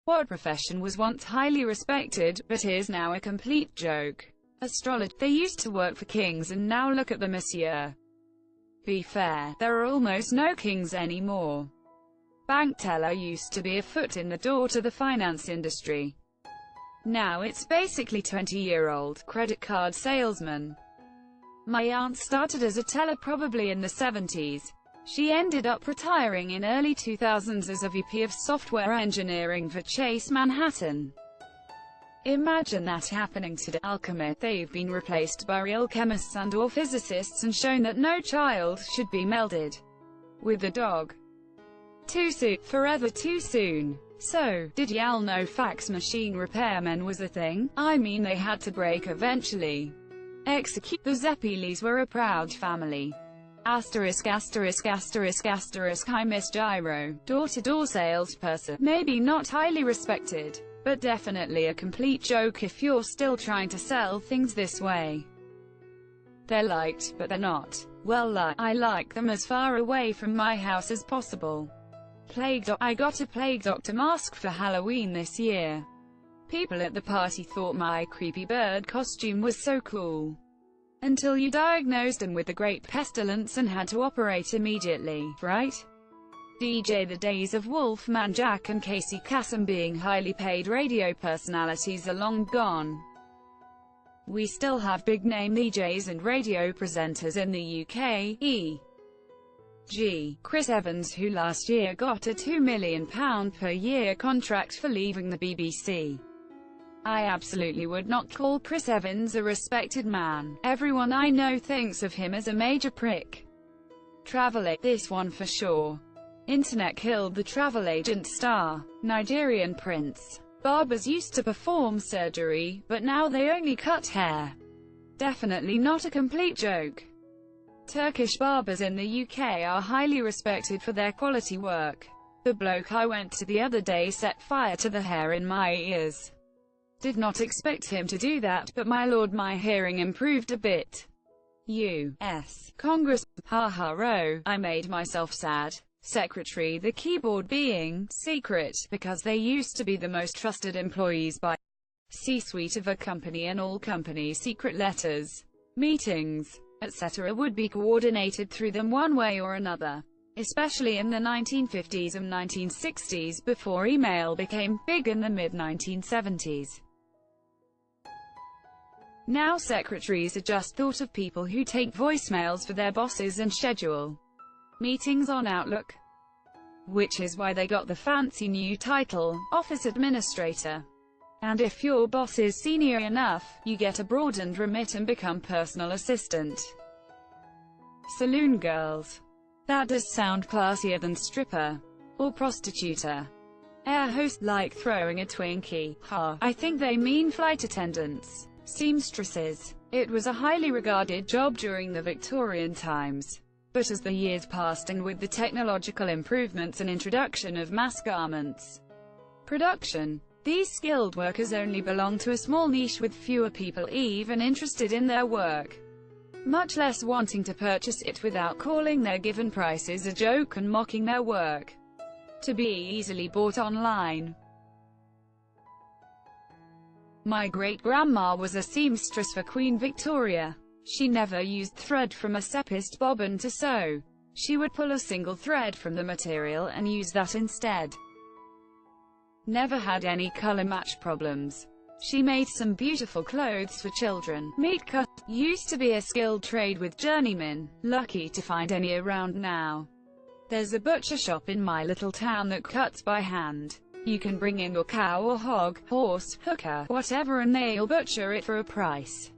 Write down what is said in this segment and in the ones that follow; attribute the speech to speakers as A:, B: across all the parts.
A: What profession was once highly respected, but is now a complete joke? Astrology. They used to work for kings and now look at them, monsieur. Be fair, there are almost no kings anymore. Bank teller used to be a foot in the door to the finance industry. Now it's basically 20-year-old credit card salesman. My aunt started as a teller probably in the 70s. She ended up retiring in early 2000s as a VP of software engineering for Chase Manhattan. Imagine that happening today. Alchemists. They've been replaced by real chemists and/or physicists and shown that no child should be melded with a dog. Too soon. Forever too soon. So, did y'all know fax machine repairmen was a thing? I mean, they had to break eventually. Execute. The Zeppelis were a proud family. Asterisk asterisk asterisk asterisk. I miss Gyro. Door-to-door salesperson. Maybe not highly respected, but definitely a complete joke if you're still trying to sell things this way. They're liked, but they're not. Well, I like them as far away from my house as possible. I got a plague doctor mask for Halloween this year. People at the party thought my creepy bird costume was so cool. Until you diagnosed him with the Great Pestilence and had to operate immediately, right? DJ. The days of Wolfman Jack and Casey Kasem being highly paid radio personalities are long gone. We still have big-name DJs and radio presenters in the UK, e.g. Chris Evans, who last year got a £2 million per year contract for leaving the BBC. I absolutely would not call Chris Evans a respected man. Everyone I know thinks of him as a major prick. Travel agent. This one for sure. Internet killed the travel agent star. Nigerian prince. Barbers used to perform surgery, but now they only cut hair. Definitely not a complete joke. Turkish barbers in the UK are highly respected for their quality work. The bloke I went to the other day set fire to the hair in my ears. Did not expect him to do that, but my lord, my hearing improved a bit. U.S. Congress. Haha ro, I made myself sad. Secretary. The keyboard being secret, because they used to be the most trusted employees by C-suite of a company, and all company secret letters, meetings, etc. would be coordinated through them one way or another. Especially in the 1950s and 1960s, before email became big in the mid-1970s. Now secretaries are just thought of people who take voicemails for their bosses and schedule meetings on Outlook. Which is why they got the fancy new title, Office Administrator. And if your boss is senior enough, you get a broadened remit and become personal assistant. Saloon girls. That does sound classier than stripper. Or prostituta. Air host, like throwing a Twinkie. Ha, I think they mean flight attendants. Seamstresses. It was a highly regarded job during the Victorian times. But as the years passed and with the technological improvements and introduction of mass garments production, these skilled workers only belong to a small niche with fewer people even interested in their work, much less wanting to purchase it without calling their given prices a joke and mocking their work to be easily bought online. My great-grandma was a seamstress for Queen Victoria. She never used thread from a seppist bobbin to sew. She would pull a single thread from the material and use that instead. Never had any color match problems. She made some beautiful clothes for children. Meat cut used to be a skilled trade with journeymen. Lucky to find any around now. There's a butcher shop in my little town that cuts by hand. You can bring in your cow or hog, horse, hooker, whatever, and they'll butcher it for a price.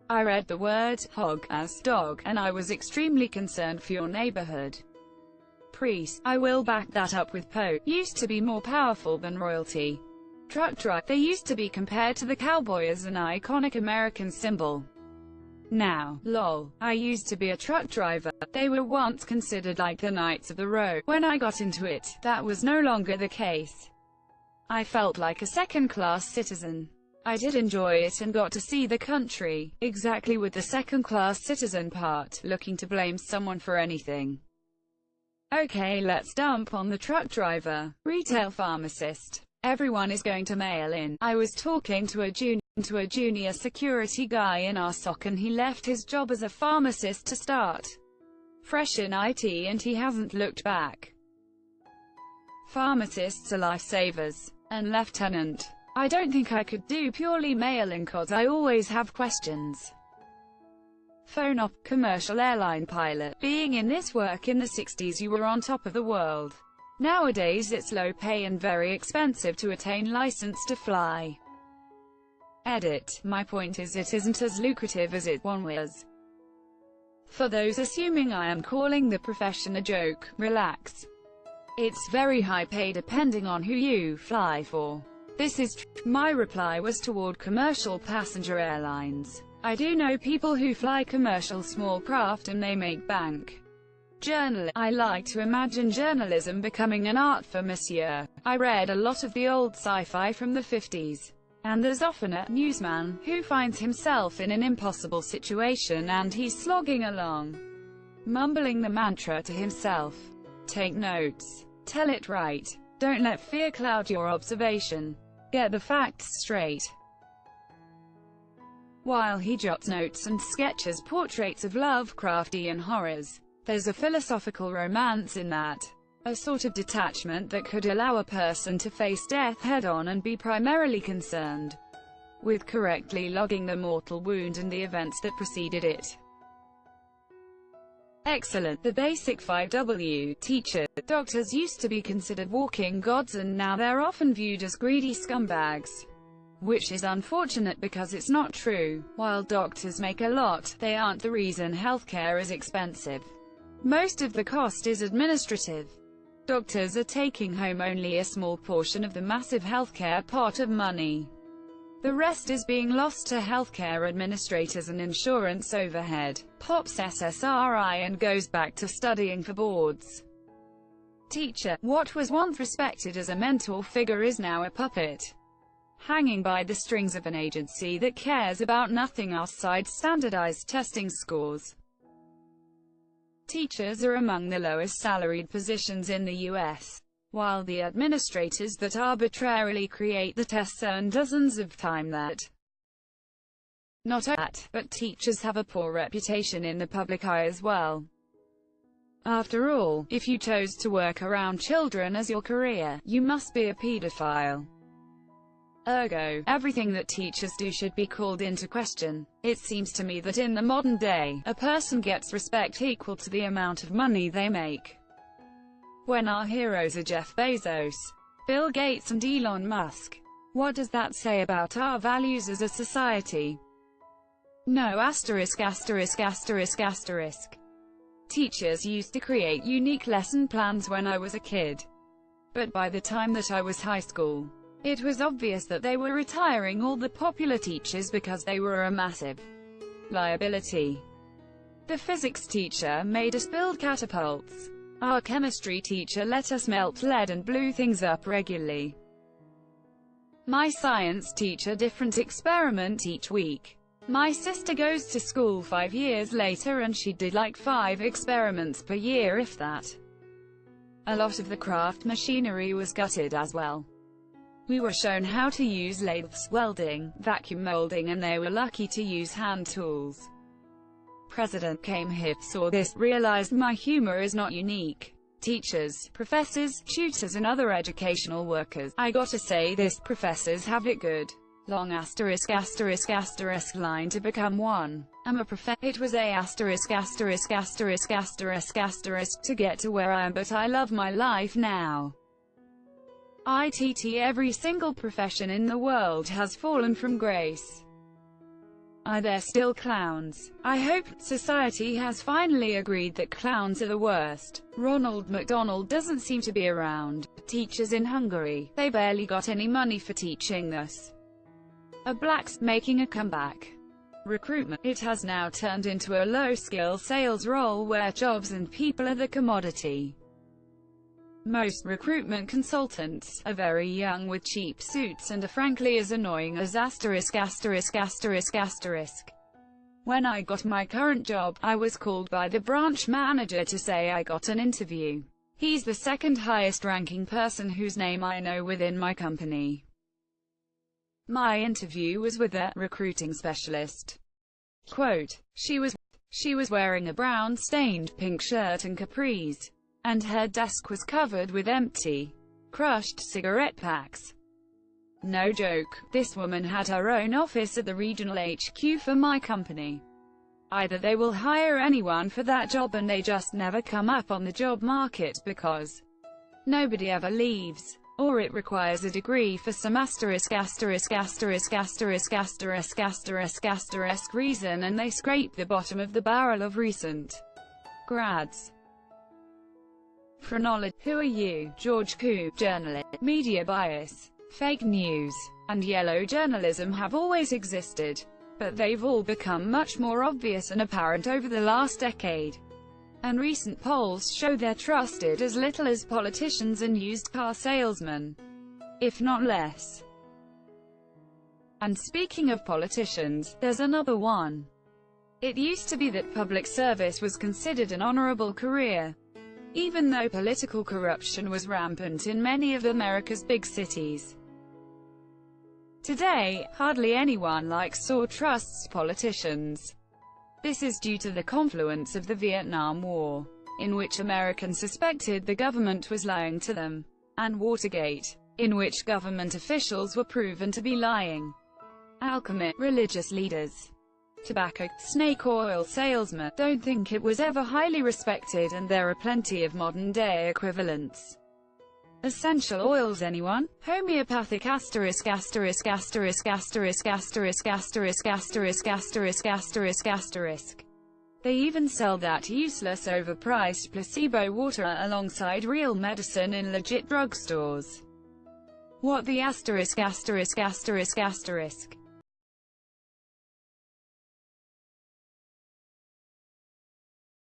A: I read the word hog as dog, and I was extremely concerned for your neighborhood. Priest. I will back that up with Pope. Used to be more powerful than royalty. Truck driver. They used to be compared to the cowboy as an iconic American symbol. Now, lol. I used to be a truck driver. They were once considered like the Knights of the Road. When I got into it, that was no longer the case. I felt like a second-class citizen. I did enjoy it and got to see the country, exactly with the second-class citizen part, looking to blame someone for anything. Okay, let's dump on the truck driver, retail pharmacist. Everyone is going to mail in. I was talking to a junior security guy in our SOC, and he left his job as a pharmacist to start fresh in IT, and he hasn't looked back. Pharmacists are lifesavers. And Lieutenant, I don't think I could do purely mail-in cause I always have questions. Phone op, commercial airline pilot. Being in this work in the 60s, you were on top of the world. Nowadays it's low pay and very expensive to attain license to fly. Edit. My point is it isn't as lucrative as it once was. For those assuming I am calling the profession a joke, relax. It's very high pay depending on who you fly for. This is my reply was toward commercial passenger airlines. I do know people who fly commercial small craft and they make bank. I like to imagine journalism becoming an art for Monsieur. I read a lot of the old sci-fi from the 50s. And there's often a newsman who finds himself in an impossible situation and he's slogging along, mumbling the mantra to himself. Take notes. Tell it right. Don't let fear cloud your observation. Get the facts straight. While he jots notes and sketches portraits of Lovecraftian horrors, there's a philosophical romance in that. A sort of detachment that could allow a person to face death head-on and be primarily concerned with correctly logging the mortal wound and the events that preceded it. Excellent. The basic 5W. Teacher. Doctors used to be considered walking gods and now they're often viewed as greedy scumbags. Which is unfortunate because it's not true. While doctors make a lot, they aren't the reason healthcare is expensive. Most of the cost is administrative. Doctors are taking home only a small portion of the massive healthcare pot of money. The rest is being lost to healthcare administrators and insurance overhead, pops SSRI and goes back to studying for boards. Teacher. What was once respected as a mentor figure is now a puppet, hanging by the strings of an agency that cares about nothing outside standardized testing scores. Teachers are among the lowest salaried positions in the U.S., while the administrators that arbitrarily create the tests earn dozens of times that. Not that, but teachers have a poor reputation in the public eye as well. After all, if you chose to work around children as your career, you must be a pedophile. Ergo, everything that teachers do should be called into question. It seems to me that in the modern day, a person gets respect equal to the amount of money they make. When our heroes are Jeff Bezos, Bill Gates and Elon Musk, what does that say about our values as a society? No asterisk asterisk asterisk asterisk. Teachers used to create unique lesson plans when I was a kid. But by the time that I was high school, it was obvious that they were retiring all the popular teachers because they were a massive liability. The physics teacher made us build catapults. Our chemistry teacher let us melt lead and blew things up regularly. My science teacher different experiment each week. My sister goes to school 5 years later and she did like 5 experiments per year if that. A lot of the craft machinery was gutted as well. We were shown how to use lathes, welding, vacuum molding, and they were lucky to use hand tools. President came here, saw this, realized my humor is not unique. Teachers, professors, tutors and other educational workers, I gotta say this, professors have it good. Long asterisk asterisk asterisk line to become one. I'm a it was a asterisk asterisk asterisk asterisk asterisk to get to where I am, but I love my life now. Every single profession in the world has fallen from grace. They're still clowns. I hope society has finally agreed that clowns are the worst. Ronald McDonald doesn't seem to be around. Teachers in Hungary, they barely got any money for teaching this. A black's making a comeback. Recruitment, it has now turned into a low-skill sales role where jobs and people are the commodity. Most recruitment consultants are very young with cheap suits and are frankly as annoying as asterisk asterisk asterisk asterisk. When I got my current job, I was called by the branch manager to say I got an interview. He's the second highest ranking person whose name I know within my company. My interview was with a recruiting specialist. Quote, she was wearing a brown stained pink shirt and capris, and her desk was covered with empty, crushed cigarette packs. No joke, this woman had her own office at the regional HQ for my company. Either they will hire anyone for that job and they just never come up on the job market because nobody ever leaves, or it requires a degree for some reason and they scrape the bottom of the barrel of recent grads. Phrenology. Who are you? George Coop. Journalist. Media bias, fake news, and yellow journalism have always existed, but they've all become much more obvious and apparent over the last decade. And recent polls show they're trusted as little as politicians and used car salesmen, if not less. And speaking of politicians, there's another one. It used to be that public service was considered an honorable career, even though political corruption was rampant in many of America's big cities. Today, hardly anyone likes or trusts politicians. This is due to the confluence of the Vietnam War, in which Americans suspected the government was lying to them, and Watergate, in which government officials were proven to be lying. Alchemy, religious leaders, tobacco, snake oil salesmen. Don't think it was ever highly respected, and there are plenty of modern-day equivalents. Essential oils, anyone? Homeopathic ************************************************************************************************************************************************************************************************************************************************* They even sell that useless, overpriced placebo water alongside real medicine in legit drugstores. What the ***************************************************************************************************************